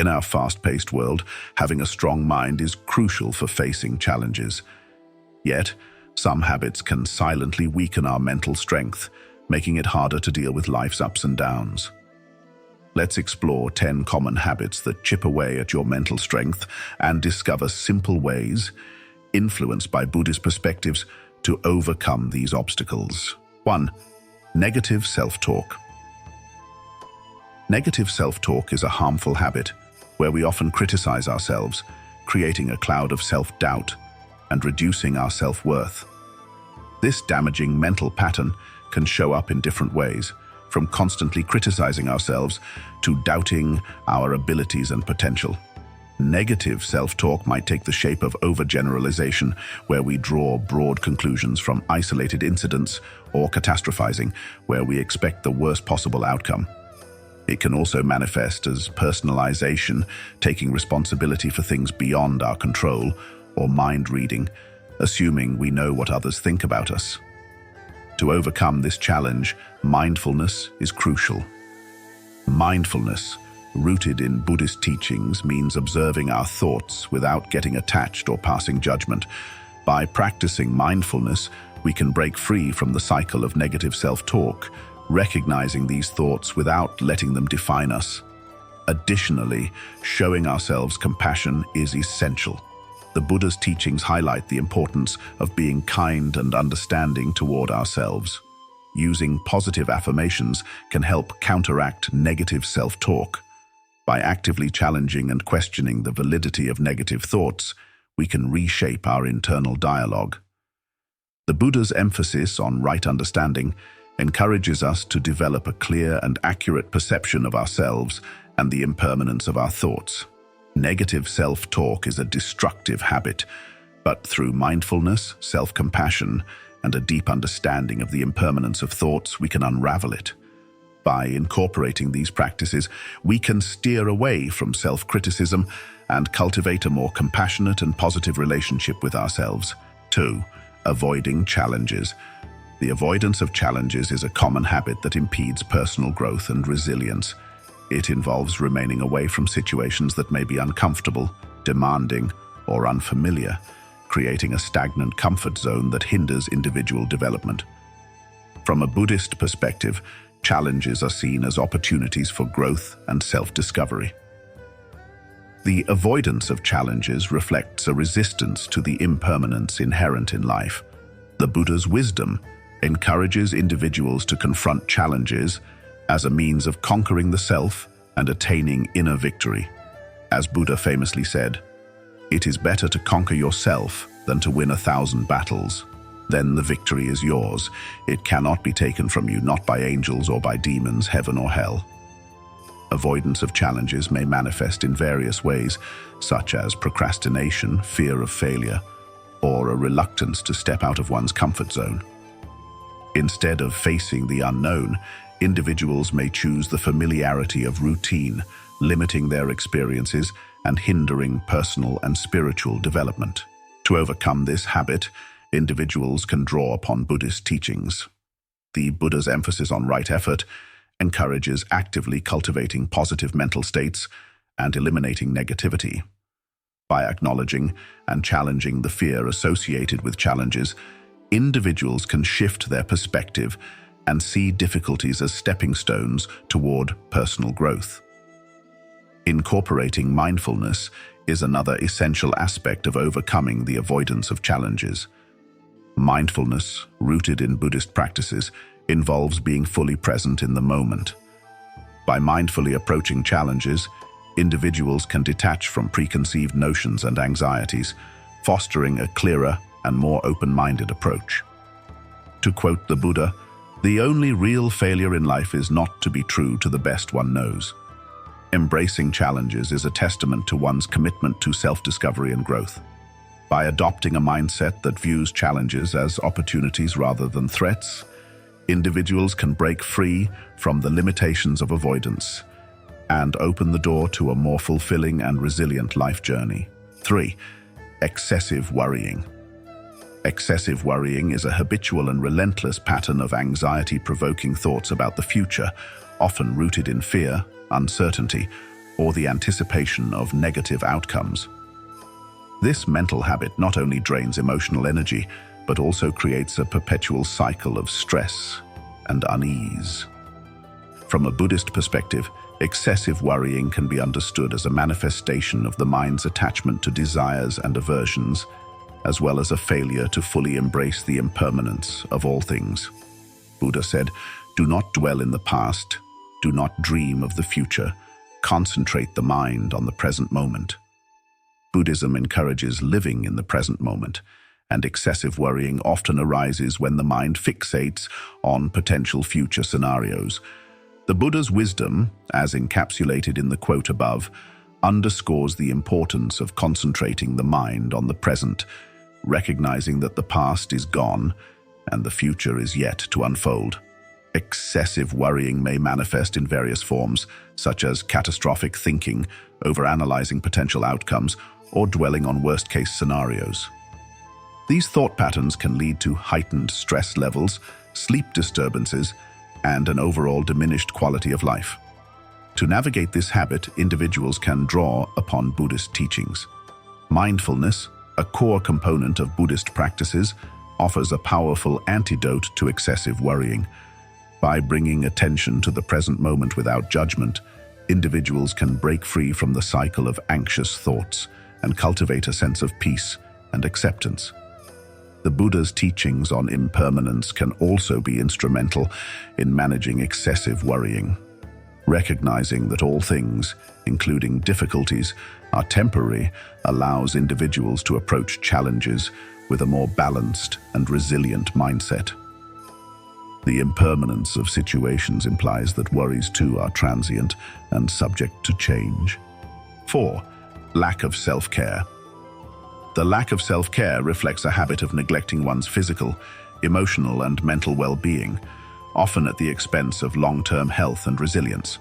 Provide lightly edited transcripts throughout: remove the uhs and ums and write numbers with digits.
In our fast-paced world, having a strong mind is crucial for facing challenges. Yet, some habits can silently weaken our mental strength, making it harder to deal with life's ups and downs. Let's explore 10 common habits that chip away at your mental strength and discover simple ways, influenced by Buddhist perspectives, to overcome these obstacles. 1. Negative self-talk. Negative self-talk is a harmful habit where we often criticize ourselves, creating a cloud of self-doubt and reducing our self-worth. This damaging mental pattern can show up in different ways, from constantly criticizing ourselves to doubting our abilities and potential. Negative self-talk might take the shape of overgeneralization, where we draw broad conclusions from isolated incidents, or catastrophizing, where we expect the worst possible outcome. It can also manifest as personalization, taking responsibility for things beyond our control, or mind reading, assuming we know what others think about us. To overcome this challenge, mindfulness is crucial. Mindfulness, rooted in Buddhist teachings, means observing our thoughts without getting attached or passing judgment. By practicing mindfulness, we can break free from the cycle of negative self-talk, recognizing these thoughts without letting them define us. Additionally, showing ourselves compassion is essential. The Buddha's teachings highlight the importance of being kind and understanding toward ourselves. Using positive affirmations can help counteract negative self-talk. By actively challenging and questioning the validity of negative thoughts, we can reshape our internal dialogue. The Buddha's emphasis on right understanding encourages us to develop a clear and accurate perception of ourselves and the impermanence of our thoughts. Negative self-talk is a destructive habit, but through mindfulness, self-compassion, and a deep understanding of the impermanence of thoughts, we can unravel it. By incorporating these practices, we can steer away from self-criticism and cultivate a more compassionate and positive relationship with ourselves. 2. Avoiding challenges. The avoidance of challenges is a common habit that impedes personal growth and resilience. It involves remaining away from situations that may be uncomfortable, demanding, or unfamiliar, creating a stagnant comfort zone that hinders individual development. From a Buddhist perspective, challenges are seen as opportunities for growth and self-discovery. The avoidance of challenges reflects a resistance to the impermanence inherent in life. The Buddha's wisdom encourages individuals to confront challenges as a means of conquering the self and attaining inner victory. As Buddha famously said, "It is better to conquer yourself than to win 1,000 battles. Then the victory is yours. It cannot be taken from you, not by angels or by demons, heaven or hell." Avoidance of challenges may manifest in various ways, such as procrastination, fear of failure, or a reluctance to step out of one's comfort zone. Instead of facing the unknown, individuals may choose the familiarity of routine, limiting their experiences and hindering personal and spiritual development. To overcome this habit, individuals can draw upon Buddhist teachings. The Buddha's emphasis on right effort encourages actively cultivating positive mental states and eliminating negativity. By acknowledging and challenging the fear associated with challenges, individuals can shift their perspective and see difficulties as stepping stones toward personal growth. Incorporating mindfulness is another essential aspect of overcoming the avoidance of challenges. Mindfulness, rooted in Buddhist practices, involves being fully present in the moment. By mindfully approaching challenges, individuals can detach from preconceived notions and anxieties, fostering a clearer and more open-minded approach. To quote the Buddha, "The only real failure in life is not to be true to the best one knows." Embracing challenges is a testament to one's commitment to self-discovery and growth. By adopting a mindset that views challenges as opportunities rather than threats, individuals can break free from the limitations of avoidance and open the door to a more fulfilling and resilient life journey. 3. Excessive worrying. Excessive worrying is a habitual and relentless pattern of anxiety-provoking thoughts about the future, often rooted in fear, uncertainty, or the anticipation of negative outcomes. This mental habit not only drains emotional energy, but also creates a perpetual cycle of stress and unease. From a Buddhist perspective, excessive worrying can be understood as a manifestation of the mind's attachment to desires and aversions, as well as a failure to fully embrace the impermanence of all things. Buddha said, "Do not dwell in the past, do not dream of the future, concentrate the mind on the present moment." Buddhism encourages living in the present moment, and excessive worrying often arises when the mind fixates on potential future scenarios. The Buddha's wisdom, as encapsulated in the quote above, underscores the importance of concentrating the mind on the present, recognizing that the past is gone and the future is yet to unfold. Excessive worrying may manifest in various forms, such as catastrophic thinking, overanalyzing potential outcomes, or dwelling on worst-case scenarios. These thought patterns can lead to heightened stress levels, sleep disturbances, and an overall diminished quality of life. To navigate this habit, individuals can draw upon Buddhist teachings. Mindfulness, a core component of Buddhist practices, offers a powerful antidote to excessive worrying. By bringing attention to the present moment without judgment, individuals can break free from the cycle of anxious thoughts and cultivate a sense of peace and acceptance. The Buddha's teachings on impermanence can also be instrumental in managing excessive worrying. Recognizing that all things, including difficulties, are temporary, allows individuals to approach challenges with a more balanced and resilient mindset. The impermanence of situations implies that worries too are transient and subject to change. 4. Lack of self-care. The lack of self-care reflects a habit of neglecting one's physical, emotional, and mental well-being, often at the expense of long-term health and resilience.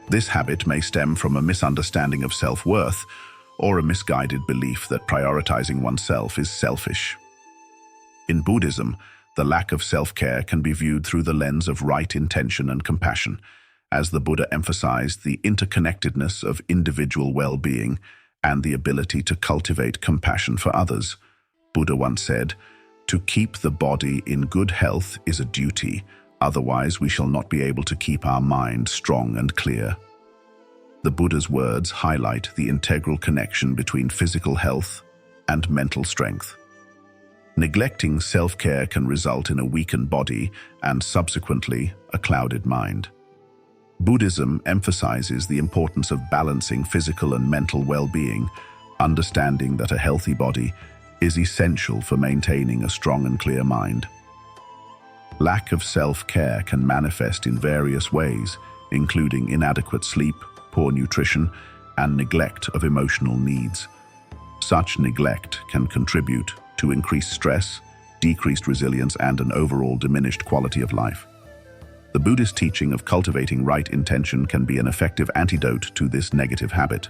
This habit may stem from a misunderstanding of self-worth or a misguided belief that prioritizing oneself is selfish. In Buddhism, the lack of self-care can be viewed through the lens of right intention and compassion, as the Buddha emphasized the interconnectedness of individual well-being and the ability to cultivate compassion for others. Buddha once said, "To keep the body in good health is a duty, otherwise we shall not be able to keep our mind strong and clear." The Buddha's words highlight the integral connection between physical health and mental strength. Neglecting self-care can result in a weakened body and subsequently a clouded mind. Buddhism emphasizes the importance of balancing physical and mental well-being, understanding that a healthy body is essential for maintaining a strong and clear mind. Lack of self-care can manifest in various ways, including inadequate sleep, poor nutrition, and neglect of emotional needs. Such neglect can contribute to increased stress, decreased resilience, and an overall diminished quality of life. The Buddhist teaching of cultivating right intention can be an effective antidote to this negative habit.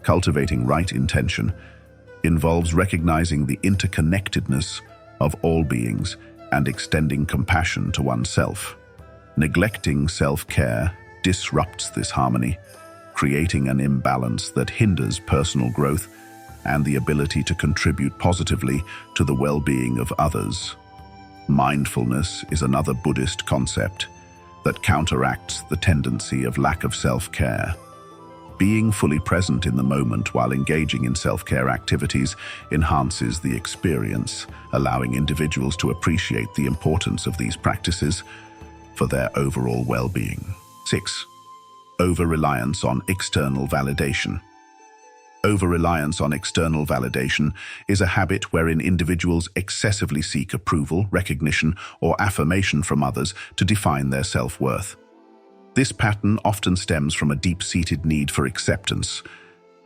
Cultivating right intention involves recognizing the interconnectedness of all beings and extending compassion to oneself. Neglecting self-care disrupts this harmony, creating an imbalance that hinders personal growth and the ability to contribute positively to the well-being of others. Mindfulness is another Buddhist concept that counteracts the tendency of lack of self-care. Being fully present in the moment while engaging in self-care activities enhances the experience, allowing individuals to appreciate the importance of these practices for their overall well-being. 6. Over-reliance on external validation. Over-reliance on external validation is a habit wherein individuals excessively seek approval, recognition, or affirmation from others to define their self-worth. This pattern often stems from a deep-seated need for acceptance,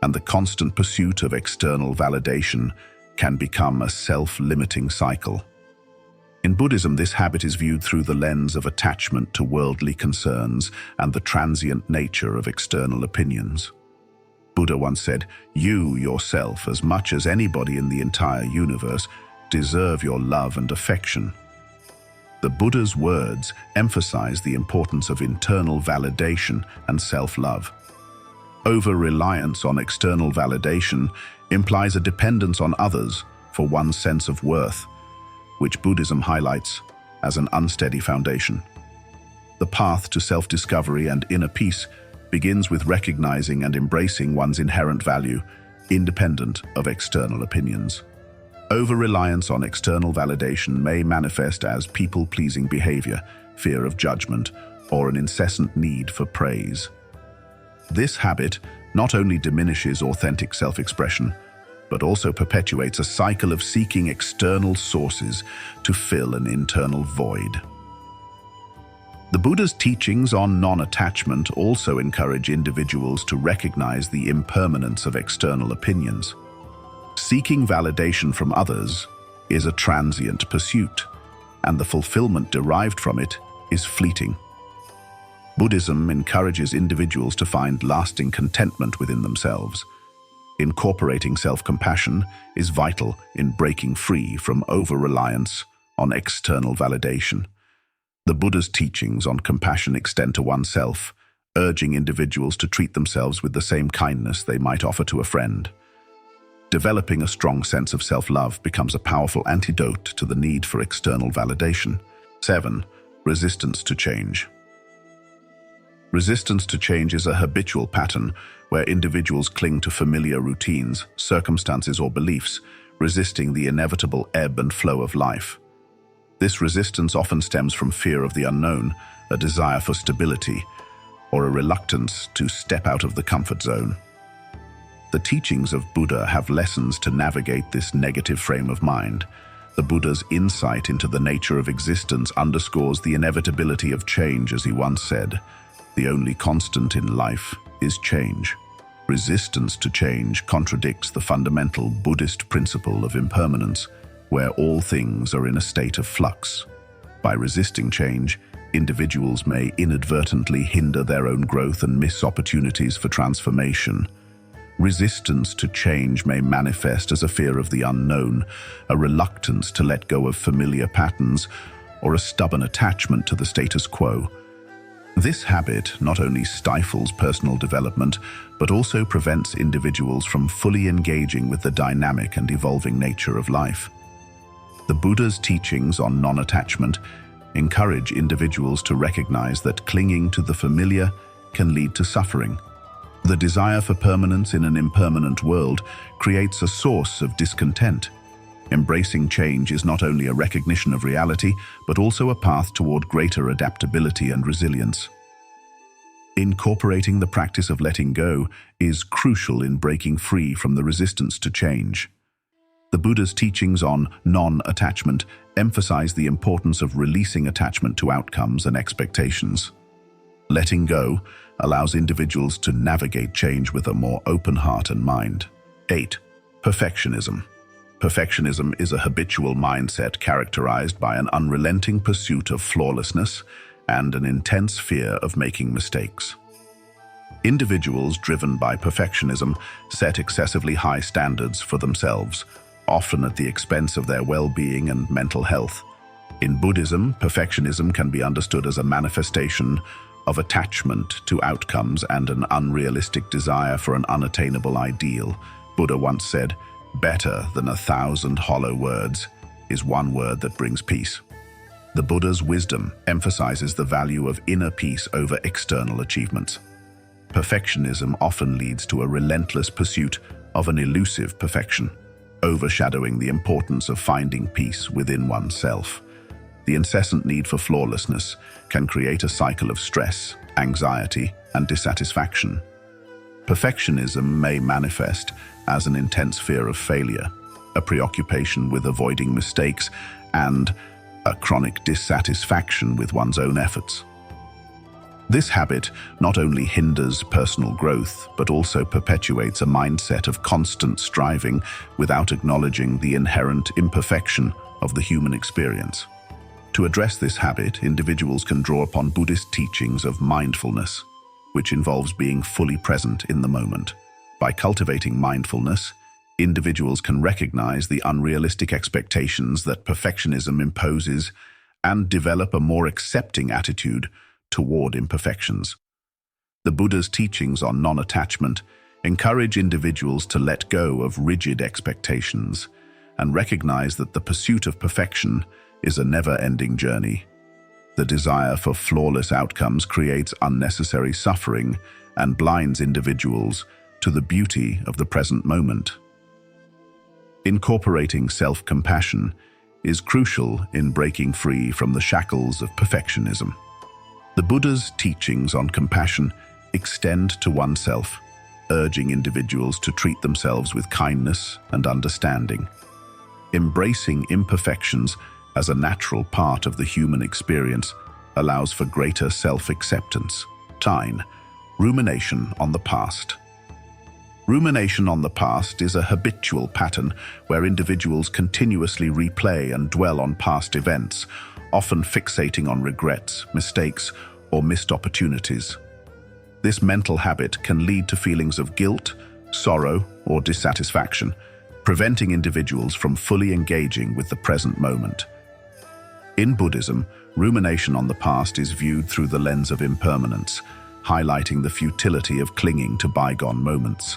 and the constant pursuit of external validation can become a self-limiting cycle. In Buddhism, this habit is viewed through the lens of attachment to worldly concerns and the transient nature of external opinions. Buddha once said, "You, yourself, as much as anybody in the entire universe, deserve your love and affection." The Buddha's words emphasize the importance of internal validation and self-love. Over-reliance on external validation implies a dependence on others for one's sense of worth, which Buddhism highlights as an unsteady foundation. The path to self-discovery and inner peace begins with recognizing and embracing one's inherent value, independent of external opinions. Over-reliance on external validation may manifest as people-pleasing behavior, fear of judgment, or an incessant need for praise. This habit not only diminishes authentic self-expression, but also perpetuates a cycle of seeking external sources to fill an internal void. The Buddha's teachings on non-attachment also encourage individuals to recognize the impermanence of external opinions. Seeking validation from others is a transient pursuit, and the fulfillment derived from it is fleeting. Buddhism encourages individuals to find lasting contentment within themselves. Incorporating self-compassion is vital in breaking free from over-reliance on external validation. The Buddha's teachings on compassion extend to oneself, urging individuals to treat themselves with the same kindness they might offer to a friend. Developing a strong sense of self-love becomes a powerful antidote to the need for external validation. 7. Resistance to change. Resistance to change is a habitual pattern where individuals cling to familiar routines, circumstances, or beliefs, resisting the inevitable ebb and flow of life. This resistance often stems from fear of the unknown, a desire for stability, or a reluctance to step out of the comfort zone. The teachings of Buddha have lessons to navigate this negative frame of mind. The Buddha's insight into the nature of existence underscores the inevitability of change, as he once said, "The only constant in life is change." Resistance to change contradicts the fundamental Buddhist principle of impermanence, where all things are in a state of flux. By resisting change, individuals may inadvertently hinder their own growth and miss opportunities for transformation. Resistance to change may manifest as a fear of the unknown, a reluctance to let go of familiar patterns, or a stubborn attachment to the status quo. This habit not only stifles personal development, but also prevents individuals from fully engaging with the dynamic and evolving nature of life. The Buddha's teachings on non-attachment encourage individuals to recognize that clinging to the familiar can lead to suffering. The desire for permanence in an impermanent world creates a source of discontent. Embracing change is not only a recognition of reality, but also a path toward greater adaptability and resilience. Incorporating the practice of letting go is crucial in breaking free from the resistance to change. The Buddha's teachings on non-attachment emphasize the importance of releasing attachment to outcomes and expectations. Letting go allows individuals to navigate change with a more open heart and mind. 8. Perfectionism. Perfectionism is a habitual mindset characterized by an unrelenting pursuit of flawlessness and an intense fear of making mistakes. Individuals driven by perfectionism set excessively high standards for themselves, often at the expense of their well-being and mental health. In Buddhism, perfectionism can be understood as a manifestation of attachment to outcomes and an unrealistic desire for an unattainable ideal. Buddha once said, "Better than 1,000 hollow words is one word that brings peace." The Buddha's wisdom emphasizes the value of inner peace over external achievements. Perfectionism often leads to a relentless pursuit of an elusive perfection, overshadowing the importance of finding peace within oneself. The incessant need for flawlessness can create a cycle of stress, anxiety, and dissatisfaction. Perfectionism may manifest as an intense fear of failure, a preoccupation with avoiding mistakes, and a chronic dissatisfaction with one's own efforts. This habit not only hinders personal growth, but also perpetuates a mindset of constant striving without acknowledging the inherent imperfection of the human experience. To address this habit, individuals can draw upon Buddhist teachings of mindfulness, which involves being fully present in the moment. By cultivating mindfulness, individuals can recognize the unrealistic expectations that perfectionism imposes and develop a more accepting attitude toward imperfections. The Buddha's teachings on non-attachment encourage individuals to let go of rigid expectations and recognize that the pursuit of perfection is a never-ending journey. The desire for flawless outcomes creates unnecessary suffering and blinds individuals to the beauty of the present moment. Incorporating self-compassion is crucial in breaking free from the shackles of perfectionism. The Buddha's teachings on compassion extend to oneself, urging individuals to treat themselves with kindness and understanding. Embracing imperfections as a natural part of the human experience allows for greater self-acceptance. 9. Rumination on the past. Rumination on the past is a habitual pattern where individuals continuously replay and dwell on past events, often fixating on regrets, mistakes, or missed opportunities. This mental habit can lead to feelings of guilt, sorrow, or dissatisfaction, preventing individuals from fully engaging with the present moment. In Buddhism, rumination on the past is viewed through the lens of impermanence, highlighting the futility of clinging to bygone moments.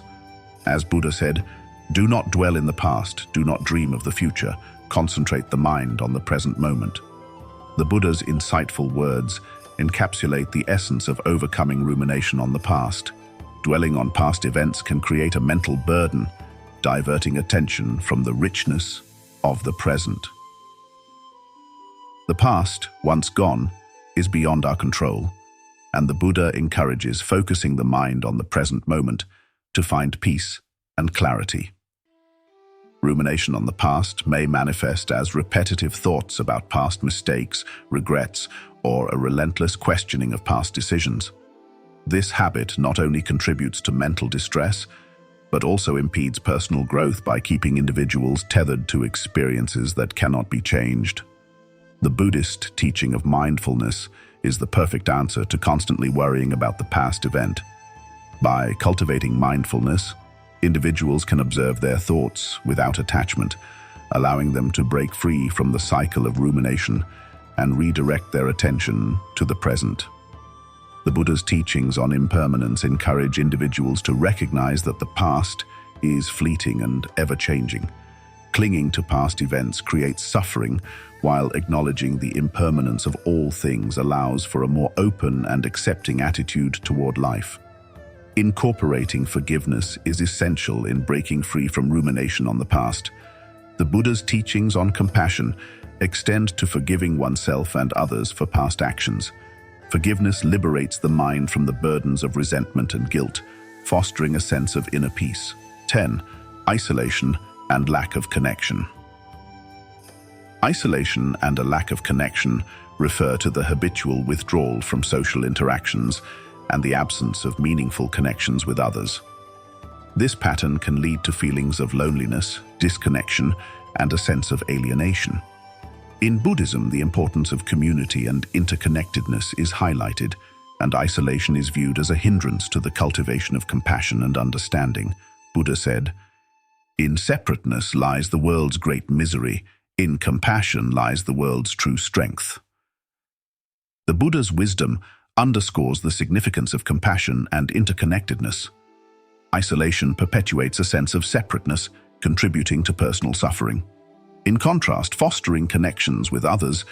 As Buddha said, "Do not dwell in the past, do not dream of the future, concentrate the mind on the present moment." The Buddha's insightful words encapsulate the essence of overcoming rumination on the past. Dwelling on past events can create a mental burden, diverting attention from the richness of the present. The past, once gone, is beyond our control, and the Buddha encourages focusing the mind on the present moment to find peace and clarity. Rumination on the past may manifest as repetitive thoughts about past mistakes, regrets, or a relentless questioning of past decisions. This habit not only contributes to mental distress, but also impedes personal growth by keeping individuals tethered to experiences that cannot be changed. The Buddhist teaching of mindfulness is the perfect answer to constantly worrying about the past event. By cultivating mindfulness, individuals can observe their thoughts without attachment, allowing them to break free from the cycle of rumination and redirect their attention to the present. The Buddha's teachings on impermanence encourage individuals to recognize that the past is fleeting and ever-changing. Clinging to past events creates suffering, while acknowledging the impermanence of all things allows for a more open and accepting attitude toward life. Incorporating forgiveness is essential in breaking free from rumination on the past. The Buddha's teachings on compassion extend to forgiving oneself and others for past actions. Forgiveness liberates the mind from the burdens of resentment and guilt, fostering a sense of inner peace. 10. Isolation and lack of connection. Isolation and a lack of connection refer to the habitual withdrawal from social interactions and the absence of meaningful connections with others. This pattern can lead to feelings of loneliness, disconnection, and a sense of alienation. In Buddhism, the importance of community and interconnectedness is highlighted, and isolation is viewed as a hindrance to the cultivation of compassion and understanding. Buddha said, "In separateness lies the world's great misery. In compassion lies the world's true strength." The Buddha's wisdom underscores the significance of compassion and interconnectedness. Isolation perpetuates a sense of separateness, contributing to personal suffering. In contrast, fostering connections with others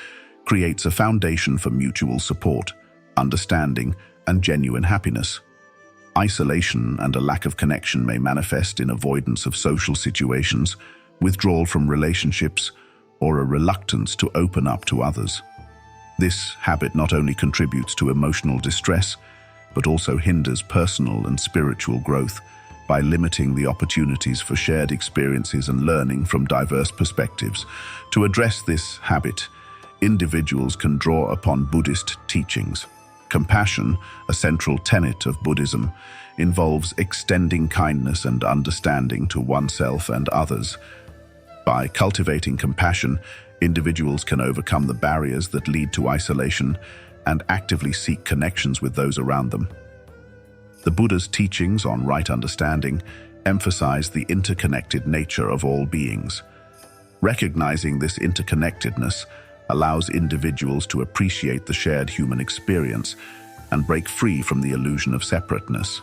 creates a foundation for mutual support, understanding, and genuine happiness. Isolation and a lack of connection may manifest in avoidance of social situations, withdrawal from relationships, or a reluctance to open up to others. This habit not only contributes to emotional distress, but also hinders personal and spiritual growth by limiting the opportunities for shared experiences and learning from diverse perspectives. To address this habit, individuals can draw upon Buddhist teachings. Compassion, a central tenet of Buddhism, involves extending kindness and understanding to oneself and others. By cultivating compassion, individuals can overcome the barriers that lead to isolation and actively seek connections with those around them. The Buddha's teachings on right understanding emphasize the interconnected nature of all beings. Recognizing this interconnectedness allows individuals to appreciate the shared human experience and break free from the illusion of separateness.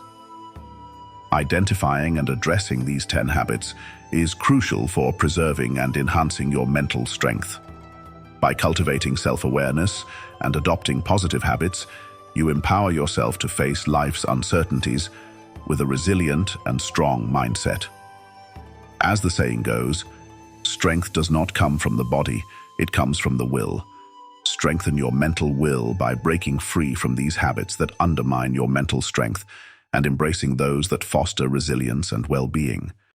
Identifying and addressing these 10 habits is crucial for preserving and enhancing your mental strength. By cultivating self-awareness and adopting positive habits, you empower yourself to face life's uncertainties with a resilient and strong mindset. As the saying goes, strength does not come from the body, it comes from the will. Strengthen your mental will by breaking free from these habits that undermine your mental strength and embracing those that foster resilience and well-being.